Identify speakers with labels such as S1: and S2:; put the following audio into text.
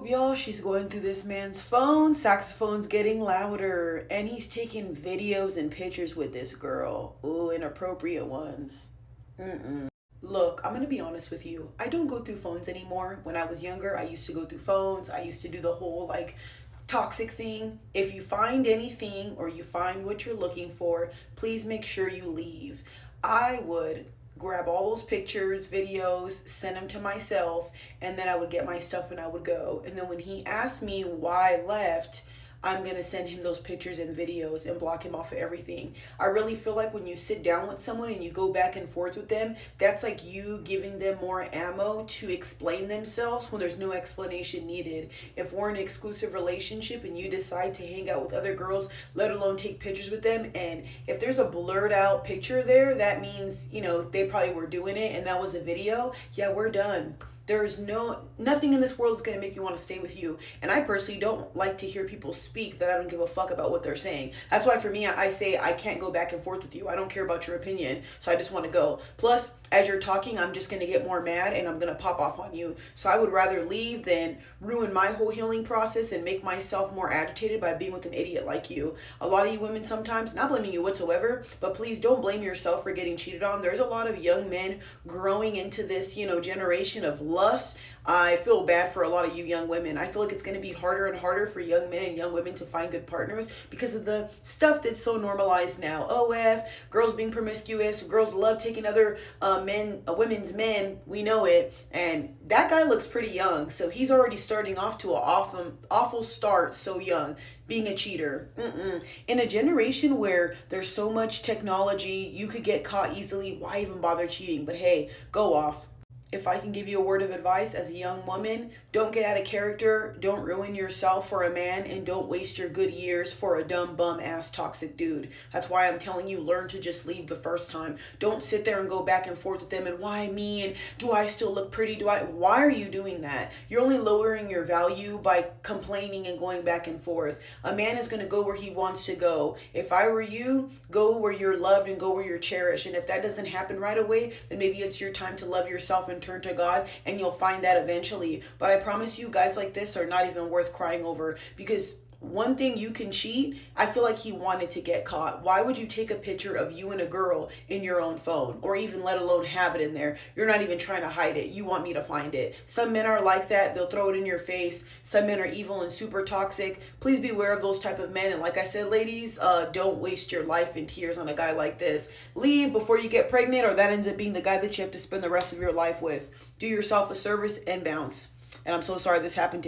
S1: Y'all, she's going through this man's phone. Saxophone's getting louder, and he's taking videos and pictures with this girl. Ooh, inappropriate ones. Mm-mm. Look, I'm gonna be honest with you. I don't go through phones anymore. When I was younger, I used to go through phones. I used to do the whole like toxic thing. If you find anything or you find what you're looking for, please make sure you leave. I would grab all those pictures, videos, send them to myself, and then I would get my stuff and I would go. And then when he asked me why I left, I'm gonna send him those pictures and videos and block him off of everything. I really feel like when you sit down with someone and you go back and forth with them, that's like you giving them more ammo to explain themselves when there's no explanation needed. If we're in an exclusive relationship and you decide to hang out with other girls, let alone take pictures with them, and if there's a blurred out picture there, that means, they probably were doing it and that was a video. Yeah, we're done. There's nothing in this world is going to make me want to stay with you. And I personally don't like to hear people speak that I don't give a fuck about what they're saying. That's why for me, I say I can't go back and forth with you. I don't care about your opinion. So I just want to go. Plus, as you're talking, I'm just going to get more mad and I'm going to pop off on you. So I would rather leave than ruin my whole healing process and make myself more agitated by being with an idiot like you. A lot of you women sometimes, not blaming you whatsoever, but please don't blame yourself for getting cheated on. There's a lot of young men growing into this, generation of lust. I feel bad for a lot of you young women. I feel like it's going to be harder and harder for young men and young women to find good partners because of the stuff that's so normalized now. OF, girls being promiscuous, girls love taking other women's men. We know it. And that guy looks pretty young. So he's already starting off to an awful start so young. Being a cheater. In a generation where there's so much technology, you could get caught easily. Why even bother cheating? But hey, go off. If I can give you a word of advice as a young woman, don't get out of character, don't ruin yourself for a man, and don't waste your good years for a dumb bum ass toxic dude. That's why I'm telling you, learn to just leave the first time. Don't sit there and go back and forth with them and why me and do I still look pretty? Why are you doing that? You're only lowering your value by complaining and going back and forth. A man is going to go where he wants to go. If I were you, go where you're loved and go where you're cherished. And if that doesn't happen right away, then maybe it's your time to love yourself and turn to God, and you'll find that eventually. But I promise you, guys like this are not even worth crying over, because one thing, you can cheat. I feel like he wanted to get caught. Why would you take a picture of you and a girl in your own phone, or even let alone have it in there? You're not even trying to hide it. You want me to find it. Some men are like that. They'll throw it in your face. Some men are evil and super toxic. Please beware of those type of men. And like I said, ladies, don't waste your life in tears on a guy like this. Leave before you get pregnant, or that ends up being the guy that you have to spend the rest of your life with. Do yourself a service and bounce. And I'm so sorry this happened to